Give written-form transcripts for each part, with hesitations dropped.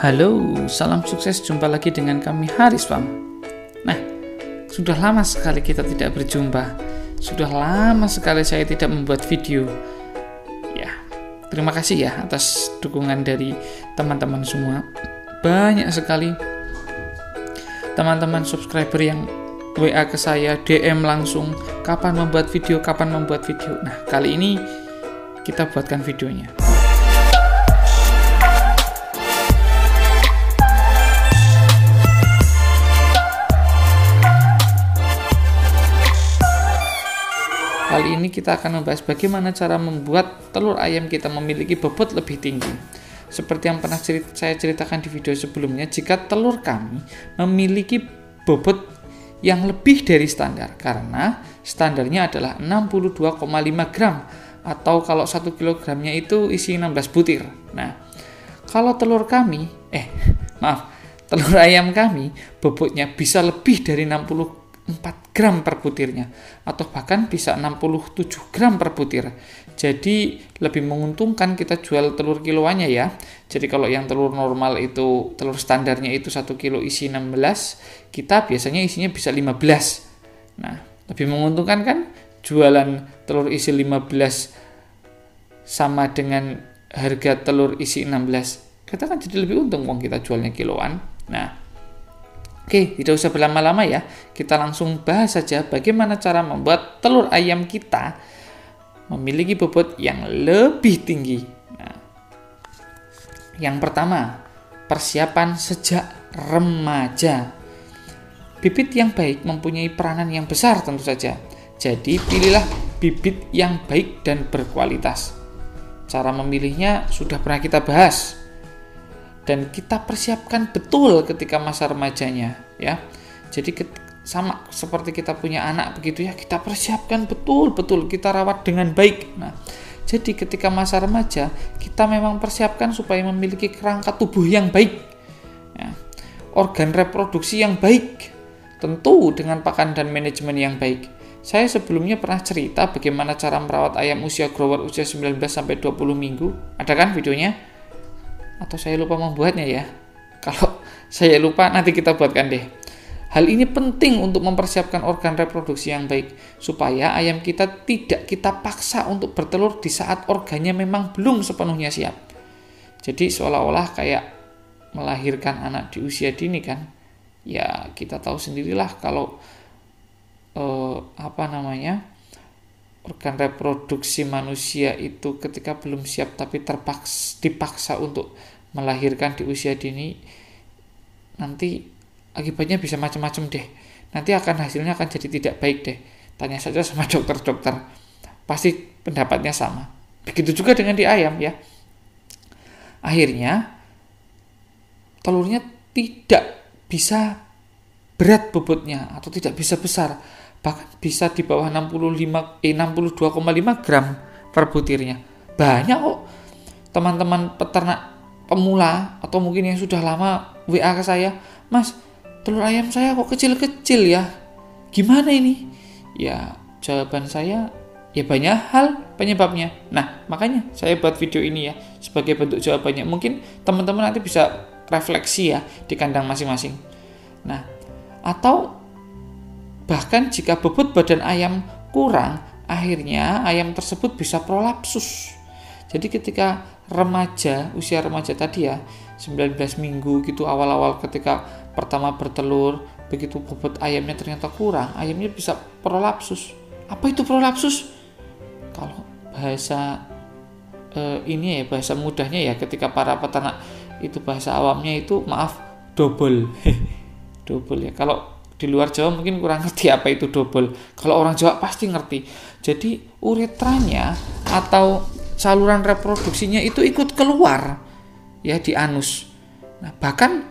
Halo, salam sukses, jumpa lagi dengan kami Haris Fam. Nah, sudah lama sekali kita tidak berjumpa. Sudah lama sekali saya tidak membuat video. Ya, terima kasih ya atas dukungan dari teman-teman semua. Banyak sekali teman-teman subscriber yang WA ke saya, DM langsung, kapan membuat video. Nah, kali ini kita buatkan videonya. Kali ini kita akan membahas bagaimana cara membuat telur ayam kita memiliki bobot lebih tinggi. Seperti yang pernah saya ceritakan di video sebelumnya, jika telur kami memiliki bobot yang lebih dari standar, karena standarnya adalah 62,5 gram, atau kalau 1 kilogramnya itu isi 16 butir. Nah, kalau telur ayam kami bobotnya bisa lebih dari 64 gram per butirnya, atau bahkan bisa 67 gram per butir. Jadi lebih menguntungkan kita jual telur kiloannya ya. Jadi kalau yang telur normal itu, telur standarnya itu 1 kilo isi 16, kita biasanya isinya bisa 15. Nah, lebih menguntungkan kan jualan telur isi 15 sama dengan harga telur isi 16. Kita kan jadi lebih untung wong kita jualnya kiloan. Nah, oke, tidak usah berlama-lama ya. Kita langsung bahas saja bagaimana cara membuat telur ayam kita memiliki bobot yang lebih tinggi. Nah, yang pertama, persiapan sejak remaja. Bibit yang baik mempunyai peranan yang besar tentu saja. Jadi pilihlah bibit yang baik dan berkualitas. Cara memilihnya sudah pernah kita bahas. Dan kita persiapkan betul ketika masa remajanya ya. Jadi sama seperti kita punya anak begitu ya, kita persiapkan betul-betul, kita rawat dengan baik. Nah, jadi ketika masa remaja kita memang persiapkan supaya memiliki kerangka tubuh yang baik ya, organ reproduksi yang baik, tentu dengan pakan dan manajemen yang baik. Saya sebelumnya pernah cerita bagaimana cara merawat ayam usia grower usia 19-20 minggu. Ada kan videonya? Atau saya lupa membuatnya ya. Kalau saya lupa nanti kita buatkan deh. Hal ini penting untuk mempersiapkan organ reproduksi yang baik, supaya ayam kita tidak kita paksa untuk bertelur di saat organnya memang belum sepenuhnya siap. Jadi seolah-olah kayak melahirkan anak di usia dini kan. Ya kita tahu sendirilah kalau organ reproduksi manusia itu ketika belum siap tapi dipaksa untuk melahirkan di usia dini, nanti akibatnya bisa macam-macam deh. Nanti hasilnya akan jadi tidak baik deh. Tanya saja sama dokter-dokter, pasti pendapatnya sama. Begitu juga dengan di ayam ya. Akhirnya telurnya tidak bisa berat bobotnya atau tidak bisa besar, bahkan bisa di bawah 62,5 gram per butirnya. Banyak kok teman-teman peternak pemula atau mungkin yang sudah lama WA ke saya, "Mas, telur ayam saya kok kecil-kecil ya, gimana ini?" Ya jawaban saya, ya banyak hal penyebabnya. Nah makanya saya buat video ini ya, sebagai bentuk jawabannya. Mungkin teman-teman nanti bisa refleksi ya di kandang masing-masing. Nah, atau bahkan jika bobot badan ayam kurang, akhirnya ayam tersebut bisa prolapsus. Jadi ketika usia remaja tadi ya, 19 minggu gitu, awal-awal ketika pertama bertelur, begitu bobot ayamnya ternyata kurang, ayamnya bisa prolapsus. Apa itu prolapsus? Kalau bahasa bahasa mudahnya ya, ketika para peternak itu bahasa awamnya itu double. Double ya. Kalau di luar Jawa mungkin kurang ngerti apa itu double. Kalau orang Jawa pasti ngerti. Jadi uretranya atau saluran reproduksinya itu ikut keluar ya di anus. Nah, bahkan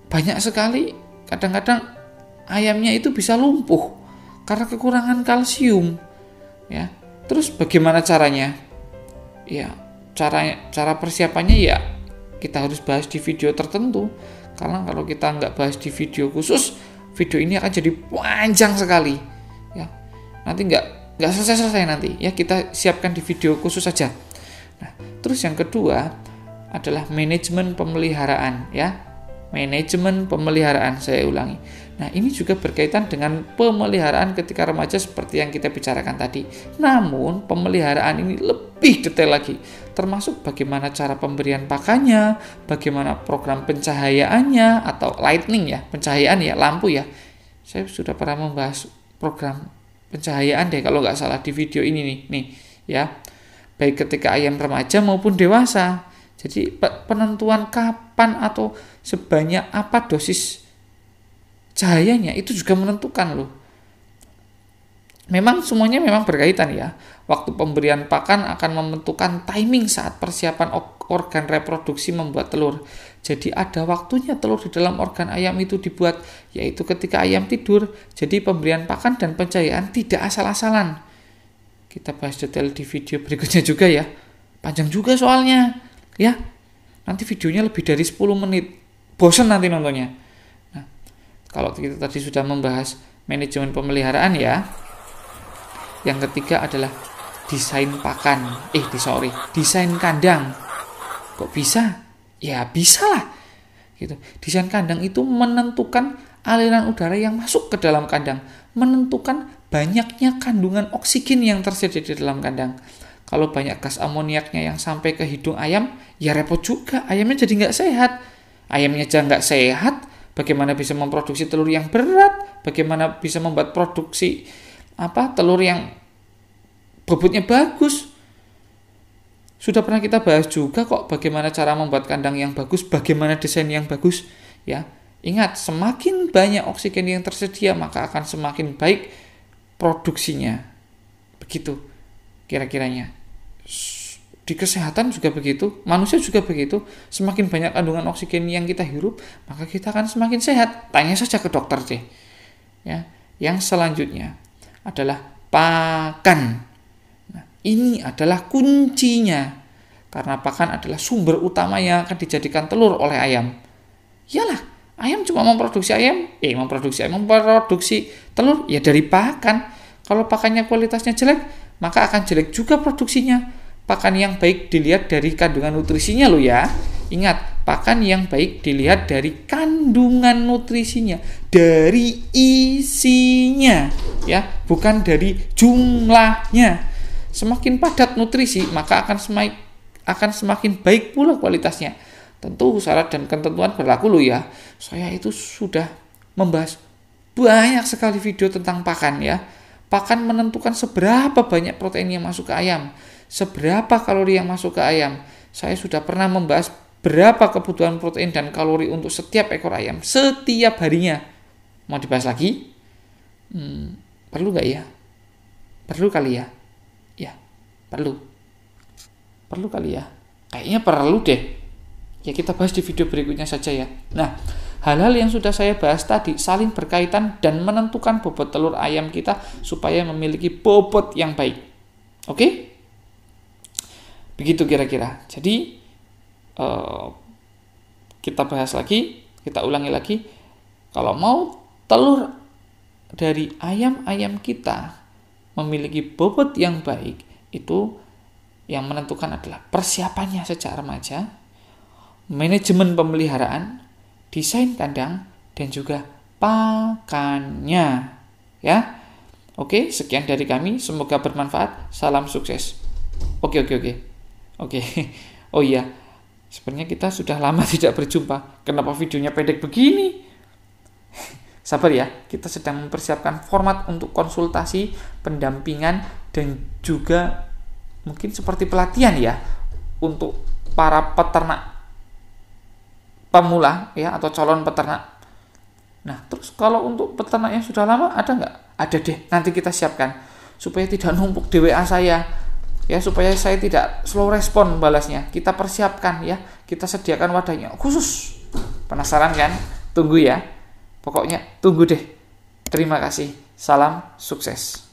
banyak sekali kadang-kadang ayamnya itu bisa lumpuh karena kekurangan kalsium ya. Terus bagaimana caranya? Ya, cara persiapannya ya kita harus bahas di video tertentu. Karena kalau kita nggak bahas di video khusus, video ini akan jadi panjang sekali ya. Nanti nggak selesai nanti ya, kita siapkan di video khusus saja. Nah, terus yang kedua, adalah manajemen pemeliharaan ya. Manajemen pemeliharaan, saya ulangi. Nah, ini juga berkaitan dengan pemeliharaan ketika remaja seperti yang kita bicarakan tadi. Namun, pemeliharaan ini lebih detail lagi, termasuk bagaimana cara pemberian pakannya, bagaimana program pencahayaannya atau lighting ya, pencahayaan ya, lampu ya. Saya sudah pernah membahas program pencahayaan deh kalau nggak salah di video ini nih ya. Baik ketika ayam remaja maupun dewasa. Jadi penentuan kapan atau sebanyak apa dosis cahayanya itu juga menentukan loh. Memang semuanya memang berkaitan ya. Waktu pemberian pakan akan menentukan timing saat persiapan organ reproduksi membuat telur. Jadi ada waktunya telur di dalam organ ayam itu dibuat, yaitu ketika ayam tidur. Jadi pemberian pakan dan pencahayaan tidak asal-asalan. Kita bahas detail di video berikutnya juga ya. Panjang juga soalnya. Ya, nanti videonya lebih dari 10 menit. Bosan nanti nontonnya. Nah, kalau kita tadi sudah membahas manajemen pemeliharaan ya. Yang ketiga adalah desain pakan. Desain kandang. Kok bisa? Ya bisa lah. Gitu. Desain kandang itu menentukan aliran udara yang masuk ke dalam kandang, menentukan banyaknya kandungan oksigen yang tersedia di dalam kandang. Kalau banyak gas amoniaknya yang sampai ke hidung ayam, ya repot juga. Ayamnya jadi nggak sehat. Ayamnya aja nggak sehat, bagaimana bisa memproduksi telur yang berat? Bagaimana bisa membuat produksi telur yang bobotnya bagus? Sudah pernah kita bahas juga kok bagaimana cara membuat kandang yang bagus, bagaimana desain yang bagus. Ya, ingat, semakin banyak oksigen yang tersedia, maka akan semakin baik produksinya. Begitu kira-kiranya. Di kesehatan juga begitu, manusia juga begitu. Semakin banyak kandungan oksigen yang kita hirup, maka kita akan semakin sehat. Tanya saja ke dokter deh. Ya, yang selanjutnya adalah pakan. Nah, ini adalah kuncinya. Karena pakan adalah sumber utama yang akan dijadikan telur oleh ayam. Iyalah, ayam cuma memproduksi telur ya dari pakan. Kalau pakannya kualitasnya jelek, maka akan jelek juga produksinya. Pakan yang baik dilihat dari kandungan nutrisinya loh ya. Ingat, pakan yang baik dilihat dari kandungan nutrisinya, dari isinya ya, bukan dari jumlahnya. Semakin padat nutrisi, maka akan semakin baik pula kualitasnya. Tentu syarat dan ketentuan berlaku loh ya. Saya itu sudah membahas banyak sekali video tentang pakan ya. Pakan menentukan seberapa banyak protein yang masuk ke ayam, seberapa kalori yang masuk ke ayam. Saya sudah pernah membahas berapa kebutuhan protein dan kalori untuk setiap ekor ayam setiap harinya. Mau dibahas lagi? Perlu nggak ya? Perlu kali ya? Ya, perlu kali ya? Kayaknya perlu deh. Ya, kita bahas di video berikutnya saja ya. Nah, hal-hal yang sudah saya bahas tadi saling berkaitan dan menentukan bobot telur ayam kita supaya memiliki bobot yang baik. Oke? Begitu kira-kira. Jadi, kita bahas lagi, kita ulangi lagi. Kalau mau telur dari ayam-ayam kita memiliki bobot yang baik, itu yang menentukan adalah persiapannya sejak remaja, manajemen pemeliharaan, desain kandang, dan juga pakannya. Ya. Oke, sekian dari kami. Semoga bermanfaat. Salam sukses. Oke. Oh iya, sebenarnya kita sudah lama tidak berjumpa. Kenapa videonya pendek begini? Sabar ya, kita sedang mempersiapkan format untuk konsultasi, pendampingan, dan juga mungkin seperti pelatihan ya untuk para peternak pemula ya atau calon peternak. Nah, terus kalau untuk peternak yang sudah lama ada nggak? Ada deh, nanti kita siapkan supaya tidak numpuk di WA saya ya, supaya saya tidak slow respon balasnya. Kita persiapkan ya, kita sediakan wadahnya khusus. Penasaran kan? Tunggu ya. Pokoknya tunggu deh. Terima kasih. Salam sukses.